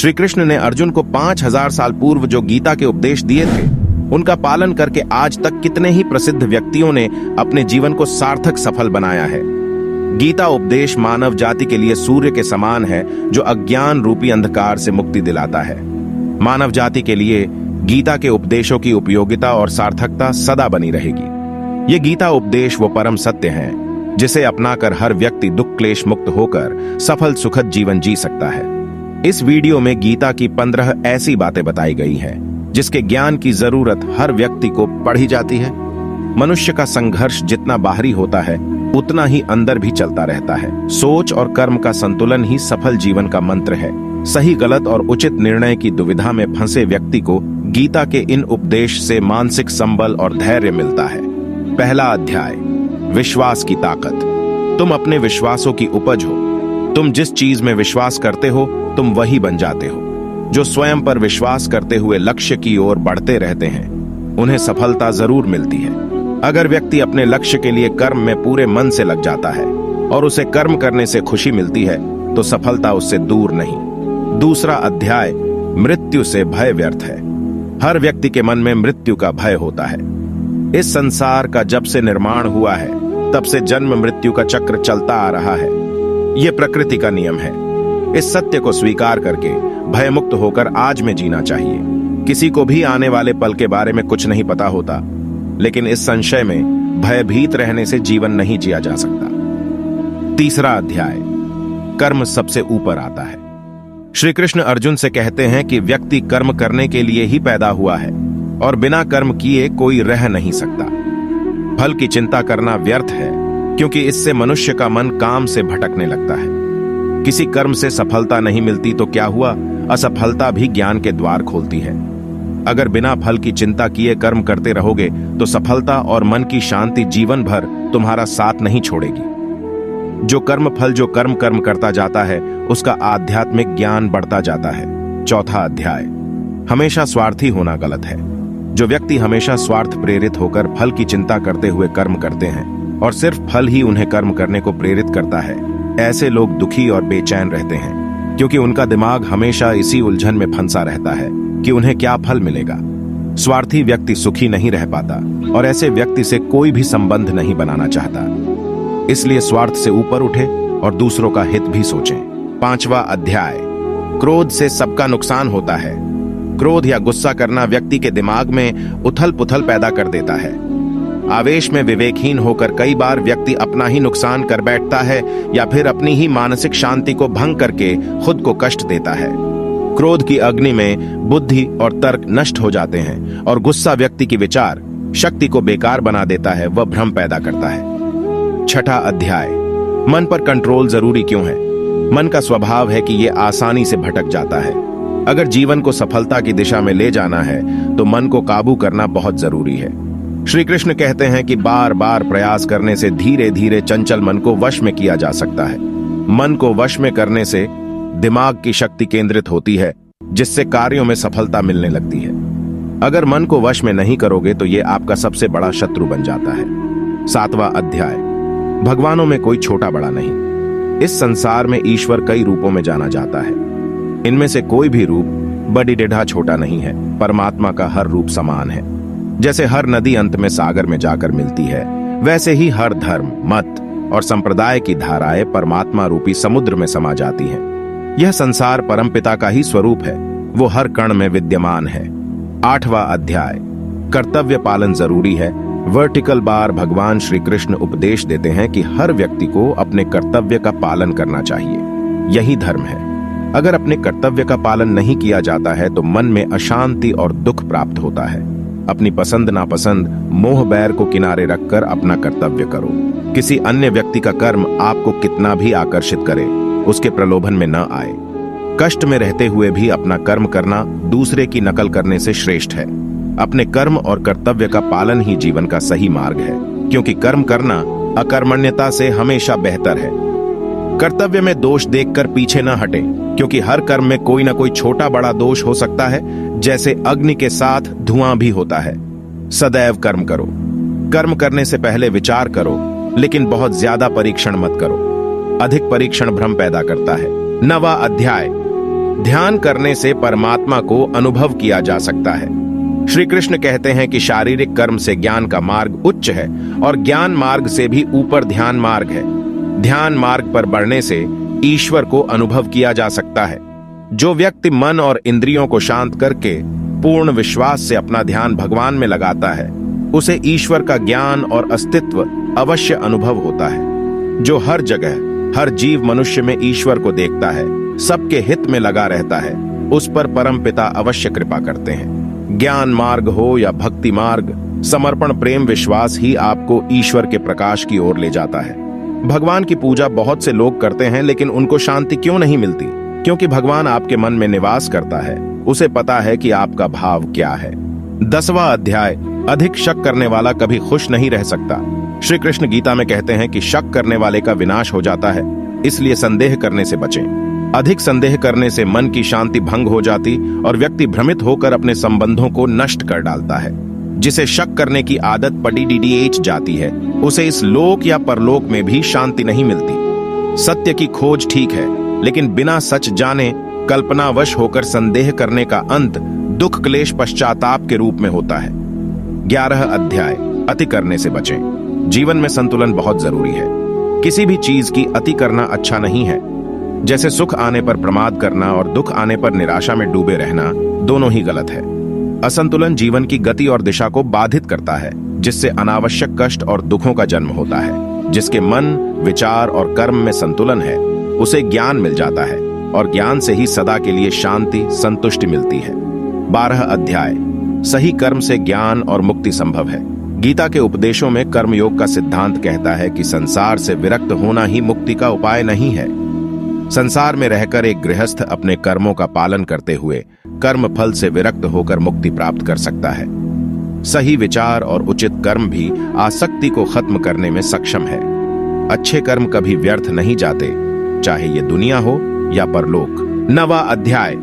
श्री कृष्ण ने अर्जुन को 5000 साल पूर्व जो गीता के उपदेश दिए थे, उनका पालन करके आज तक कितने ही प्रसिद्ध व्यक्तियों ने अपने जीवन को सार्थक सफल बनाया है। गीता उपदेश मानव जाति के लिए सूर्य के समान है, जो अज्ञान रूपी अंधकार से मुक्ति दिलाता है। मानव जाति के लिए गीता के उपदेशों की उपयोगिता और सार्थकता सदा बनी रहेगी। ये गीता उपदेश वो परम सत्य हैं, जिसे अपनाकर हर व्यक्ति दुख क्लेश मुक्त होकर सफल सुखद जीवन जी सकता है। इस वीडियो में गीता की 15 ऐसी बातें बताई गई हैं, जिसके ज्ञान की जरूरत हर व्यक्ति को पड़ी जाती है। मनुष्य का संघर्ष जितना बाहरी होता है, उतना ही अंदर भी चलता रहता है। सोच और कर्म का संतुलन ही सफल जीवन का मंत्र है। सही गलत और उचित निर्णय की दुविधा में फंसे व्यक्ति को गीता के इन उपदेश से मानसिक संबल और धैर्य मिलता है। पहला अध्याय, विश्वास की ताकत। तुम अपने विश्वासों की उपज हो। तुम जिस चीज में विश्वास करते हो, तुम वही बन जाते हो। जो स्वयं पर विश्वास करते हुए लक्ष्य की ओर बढ़ते रहते हैं, उन्हें सफलता जरूर मिलती है। अगर व्यक्ति अपने लक्ष्य के लिए कर्म में पूरे मन से लग जाता है और उसे कर्म करने से खुशी मिलती है, तो सफलता उससे दूर नहीं। दूसरा अध्याय, मृत्यु से भय व्यर्थ है। हर व्यक्ति के मन में मृत्यु का भय होता है। इस संसार का जब से निर्माण हुआ है, तब से जन्म मृत्यु का चक्र चलता आ रहा है। यह प्रकृति का नियम है। इस सत्य को स्वीकार करके भयमुक्त होकर आज में जीना चाहिए। किसी को भी आने वाले पल के बारे में कुछ नहीं पता होता, लेकिन इस संशय में भयभीत रहने से जीवन नहीं जिया जा सकता। तीसरा अध्याय, कर्म सबसे ऊपर आता है। श्री कृष्ण अर्जुन से कहते हैं कि व्यक्ति कर्म करने के लिए ही पैदा हुआ है और बिना कर्म किए कोई रह नहीं सकता। फल की चिंता करना व्यर्थ है, क्योंकि इससे मनुष्य का मन काम से भटकने लगता है। किसी कर्म से सफलता नहीं मिलती तो क्या हुआ, असफलता भी ज्ञान के द्वार खोलती है। अगर बिना फल की चिंता किए कर्म करते रहोगे तो सफलता और मन की शांति जीवन भर तुम्हारा साथ नहीं छोड़ेगी। जो कर्म करता जाता है, उसका आध्यात्मिक ज्ञान बढ़ता जाता है। चौथा अध्याय, हमेशा स्वार्थी होना गलत है। जो व्यक्ति हमेशा स्वार्थ प्रेरित होकर फल की चिंता करते हुए कर्म करते हैं और सिर्फ फल ही उन्हें कर्म करने को प्रेरित करता है, ऐसे लोग दुखी और बेचैन रहते हैं, क्योंकि उनका दिमाग हमेशा इसी उलझन में फंसा रहता है कि उन्हें क्या फल मिलेगा। स्वार्थी व्यक्ति सुखी नहीं रह पाता और ऐसे व्यक्ति से कोई भी संबंध नहीं बनाना चाहता। इसलिए स्वार्थ से ऊपर उठे और दूसरों का हित भी सोचें। पांचवा अध्याय, क्रोध से सबका नुकसान होता है। क्रोध या गुस्सा करना व्यक्ति के दिमाग में उथल पुथल पैदा कर देता है। आवेश में विवेकहीन होकर कई बार व्यक्ति अपना ही नुकसान कर बैठता है या फिर अपनी ही मानसिक शांति को भंग करके खुद को कष्ट देता है। क्रोध की अग्नि में बुद्धि और तर्क नष्ट हो जाते हैं और गुस्सा व्यक्ति की विचार शक्ति को बेकार बना देता है, वह भ्रम पैदा करता है। छठा अध्याय, मन पर कंट्रोल जरूरी क्यों है। मन का स्वभाव है कि यह आसानी से भटक जाता है। अगर जीवन को सफलता की दिशा में ले जाना है तो मन को काबू करना बहुत जरूरी है। श्री कृष्ण कहते हैं कि बार बार प्रयास करने से धीरे धीरे चंचल मन को वश में किया जा सकता है। मन को वश में करने से दिमाग की शक्ति केंद्रित होती है, जिससे कार्यों में सफलता मिलने लगती है। अगर मन को वश में नहीं करोगे तो यह आपका सबसे बड़ा शत्रु बन जाता है। सातवां अध्याय, भगवानों में कोई छोटा बड़ा नहीं। इस संसार में ईश्वर कई रूपों में जाना जाता है। इनमें से कोई भी रूप बड़ी टेढ़ा छोटा नहीं है। परमात्मा का हर रूप समान है। जैसे हर नदी अंत में सागर में जाकर मिलती है, वैसे ही हर धर्म, मत और संप्रदाय की धाराएं परमात्मा रूपी समुद्र में समा जाती हैं। यह संसार परमपिता का ही स्वरूप है। वो हर कण में विद्यमान है। आठवां अध्याय, कर्तव्य पालन जरूरी है। वर्टिकल बार भगवान श्री कृष्ण उपदेश देते हैं कि हर व्यक्ति को अपने कर्तव्य का पालन करना चाहिए। यही धर्म है। अगर अपने कर्तव्य का पालन नहीं किया जाता है तो मन में अशांति और दुख प्राप्त होता है। अपनी पसंद नापसंद, मोह बैर को किनारे रखकर अपना कर्तव्य करो। किसी अन्य व्यक्ति का कर्म आपको कितना भी आकर्षित करे, उसके प्रलोभन में न आए। कष्ट में रहते हुए भी अपना कर्म करना दूसरे की नकल करने से श्रेष्ठ है। अपने कर्म और कर्तव्य का पालन ही जीवन का सही मार्ग है, क्योंकि कर्म करना अकर्मण्यता से हमेशा बेहतर है। कर्तव्य में दोष देखकर पीछे न हटें, क्योंकि हर कर्म में कोई ना कोई छोटा बड़ा दोष हो सकता है। जैसे अग्नि के साथ धुआं भी होता है। सदैव कर्म करो। कर्म करने से पहले विचार करो, लेकिन बहुत ज्यादा परीक्षण मत करो। अधिक परीक्षण भ्रम पैदा करता है। 9वां अध्याय, ध्यान करने से परमात्मा को अनुभव किया जा सकता है। श्री कृष्ण कहते हैं कि शारीरिक कर्म से ज्ञान का मार्ग उच्च है और ज्ञान मार्ग से भी ऊपर ध्यान मार्ग है। ध्यान मार्ग पर बढ़ने से ईश्वर को अनुभव किया जा सकता है। जो व्यक्ति मन और इंद्रियों को शांत करके पूर्ण विश्वास से अपना ध्यान भगवान में लगाता है, उसे ईश्वर का ज्ञान और अस्तित्व अवश्य अनुभव होता है। जो हर जगह हर जीव मनुष्य में ईश्वर को देखता है, सबके हित में लगा रहता है, उस पर परमपिता अवश्य कृपा करते हैं। ज्ञान मार्ग हो या भक्ति मार्ग, समर्पण प्रेम विश्वास ही आपको ईश्वर के प्रकाश की ओर ले जाता है। भगवान की पूजा बहुत से लोग करते हैं, लेकिन उनको शांति क्यों नहीं मिलती? क्योंकि भगवान आपके मन में निवास करता है, उसे पता है कि आपका भाव क्या है। 10वां अध्याय, अधिक शक करने वाला कभी खुश नहीं रह सकता। श्री कृष्ण गीता में कहते हैं कि शक करने वाले का विनाश हो जाता है, इसलिए संदेह करने से बचें। अधिक संदेह करने से मन की शांति भंग हो जाती और व्यक्ति भ्रमित होकर अपने संबंधों को नष्ट कर डालता है। जिसे शक करने की आदत पड़ी जाती है, उसे इस लोक या परलोक में भी शांति नहीं मिलती। सत्य की खोज ठीक है, लेकिन बिना सच जाने कल्पनावश होकर संदेह करने का अंत दुख क्लेश पश्चाताप के रूप में होता है। 11 अध्याय, अति करने से बचें। जीवन में संतुलन बहुत जरूरी है। किसी भी चीज की अति करना अच्छा नहीं है। जैसे सुख आने पर प्रमाद करना और दुख आने पर निराशा में डूबे रहना, दोनों ही गलत है। असंतुलन जीवन की गति और दिशा को बाधित करता है, जिससे अनावश्यक कष्ट और दुखों का जन्म होता है। जिसके मन, विचार और कर्म में संतुलन है, उसे ज्ञान मिल जाता है और ज्ञान से ही सदा के लिए शांति संतुष्टि मिलती है। 12 अध्याय, सही कर्म से ज्ञान और मुक्ति संभव है। गीता के उपदेशों में कर्मयोग का सिद्धांत कहता है कि संसार से विरक्त होना ही मुक्ति का उपाय नहीं है। संसार में रहकर एक गृहस्थ अपने कर्मों का पालन करते हुए कर्म फल से विरक्त होकर मुक्ति प्राप्त कर सकता है। सही विचार और उचित कर्म भी आसक्ति को खत्म करने में सक्षम है। अच्छे कर्म कभी व्यर्थ नहीं जाते, चाहे ये दुनिया हो या परलोक। 9वां अध्याय,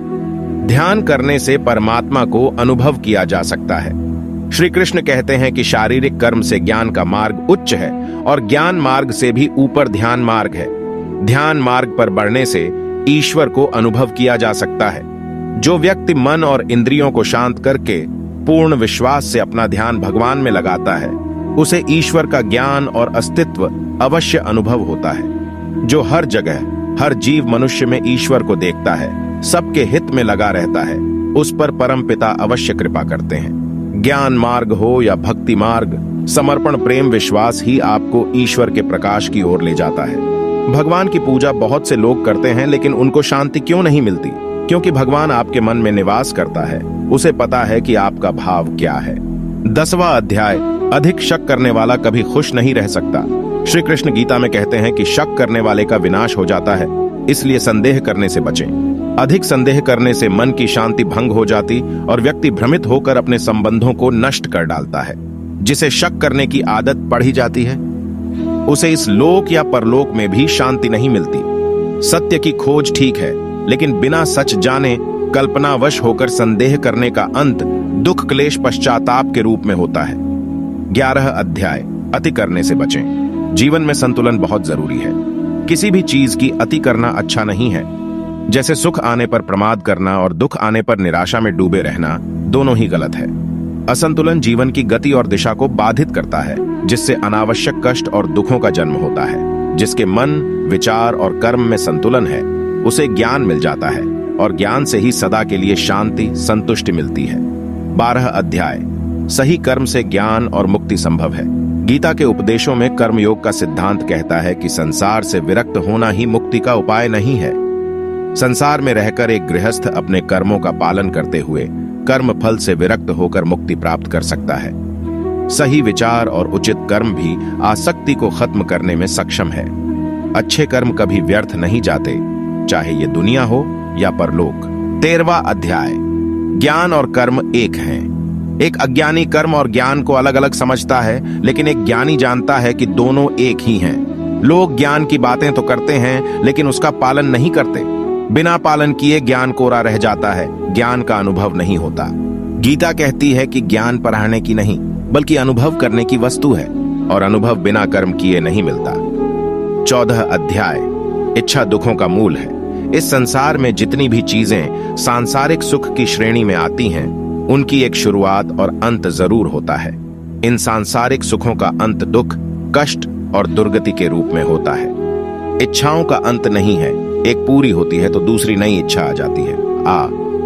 ध्यान करने से परमात्मा को अनुभव किया जा सकता है। श्री कृष्ण कहते हैं कि शारीरिक कर्म से ज्ञान का मार्ग उच्च है और ज्ञान मार्ग से भी ऊपर ध्यान मार्ग है। ध्यान मार्ग पर बढ़ने से ईश्वर को अनुभव किया जा सकता है। जो व्यक्ति मन और इंद्रियों को शांत करके पूर्ण विश्वास से अपना ध्यान भगवान में लगाता है, उसे ईश्वर का ज्ञान और अस्तित्व अवश्य अनुभव होता है। जो हर जगह हर जीव मनुष्य में ईश्वर को देखता है, सबके हित में लगा रहता है, उस पर परमपिता अवश्य कृपा करते हैं। ज्ञान मार्ग हो या भक्ति मार्ग, समर्पण प्रेम विश्वास ही आपको ईश्वर के प्रकाश की ओर ले जाता है। भगवान की पूजा बहुत से लोग करते हैं, लेकिन उनको शांति क्यों नहीं मिलती? क्योंकि भगवान आपके मन में निवास करता है, उसे पता है कि आपका भाव क्या है। 10वां अध्याय, अधिक शक करने वाला कभी खुश नहीं रह सकता। श्री कृष्ण गीता में कहते हैं कि शक करने वाले का विनाश हो जाता है, इसलिए संदेह करने से बचें। अधिक संदेह करने से मन की शांति भंग हो जाती और व्यक्ति भ्रमित होकर अपने संबंधों को नष्ट कर डालता है। जिसे शक करने की आदत पड़ी जाती है, उसे इस लोक या परलोक में भी शांति नहीं मिलती। सत्य की खोज ठीक है, लेकिन बिना सच जाने कल्पनावश होकर संदेह करने का अंत दुख क्लेश पश्चाताप के रूप में होता है। 11 अध्याय, अति करने से बचें। जीवन में संतुलन बहुत जरूरी है। किसी भी चीज की अति करना अच्छा नहीं है। जैसे सुख आने पर प्रमाद करना और दुख आने पर निराशा में डूबे रहना, दोनों ही गलत है। असंतुलन जीवन की गति और दिशा को बाधित करता है, जिससे अनावश्यक कष्ट और दुखों का जन्म होता है। जिसके मन, विचार और कर्म में संतुलन है, उसे ज्ञान मिल जाता है और ज्ञान से ही सदा के लिए शांति संतुष्टि मिलती है। 12 अध्याय, सही कर्म से ज्ञान और मुक्ति संभव है। गीता के उपदेशों में कर्मयोग का सिद्धांत कहता है कि संसार से विरक्त होना ही मुक्ति का उपाय नहीं है। संसार में रहकर एक गृहस्थ अपने कर्मों का पालन करते हुए कर्म फल से विरक्त होकर मुक्ति प्राप्त कर सकता है। सही विचार और उचित कर्म भी आसक्ति को खत्म करने में सक्षम है। अच्छे कर्म कभी व्यर्थ नहीं जाते, चाहे ये दुनिया हो या परलोक। 13वां अध्याय, ज्ञान और कर्म एक हैं। एक अज्ञानी कर्म और ज्ञान को अलग अलग समझता है, लेकिन एक ज्ञानी जानता है कि दोनों एक ही हैं। लोग ज्ञान की बातें तो करते हैं, लेकिन उसका पालन नहीं करते। बिना पालन किए ज्ञान कोरा रह जाता है, ज्ञान का अनुभव नहीं होता। गीता कहती है कि ज्ञान पढ़ाने की नहीं, बल्कि अनुभव करने की वस्तु है, और अनुभव बिना कर्म किए नहीं मिलता। 14 अध्याय, इच्छा दुखों का मूल है। इस संसार में जितनी भी चीजें सांसारिक सुख की श्रेणी में आती हैं, उनकी एक शुरुआत और अंत जरूर होता है। इन सांसारिक सुखों का अंत दुख, कष्ट और दुर्गति के रूप में होता है। इच्छाओं का अंत नहीं है, एक पूरी होती है तो दूसरी नई इच्छा आ जाती है।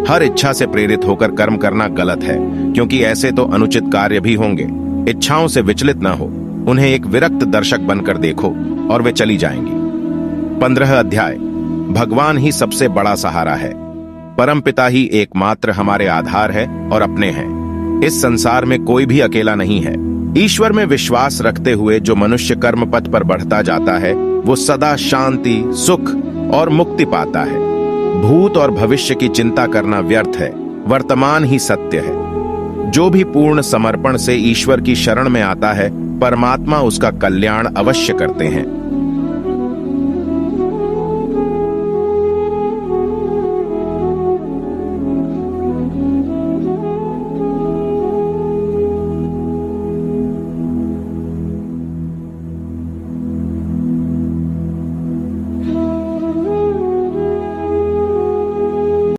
हर इच्छा से प्रेरित होकर कर्म करना गलत है, क्योंकि ऐसे तो अनुचित कार्य भी होंगे। इच्छाओं से विचलित न हो, उन्हें एक विरक्त दर्शक बनकर देखो और वे चली जाएंगी। 15 अध्याय। भगवान ही सबसे बड़ा सहारा है। परमपिता ही एकमात्र हमारे आधार है और अपने हैं। इस संसार में कोई भी अकेला नहीं है। ईश्वर में विश्वास रखते हुए जो मनुष्य कर्म पथ पर बढ़ता जाता है, वो सदा शांति, सुख और मुक्ति पाता है। भूत और भविष्य की चिंता करना व्यर्थ है, वर्तमान ही सत्य है। जो भी पूर्ण समर्पण से ईश्वर की शरण में आता है, परमात्मा उसका कल्याण अवश्य करते हैं।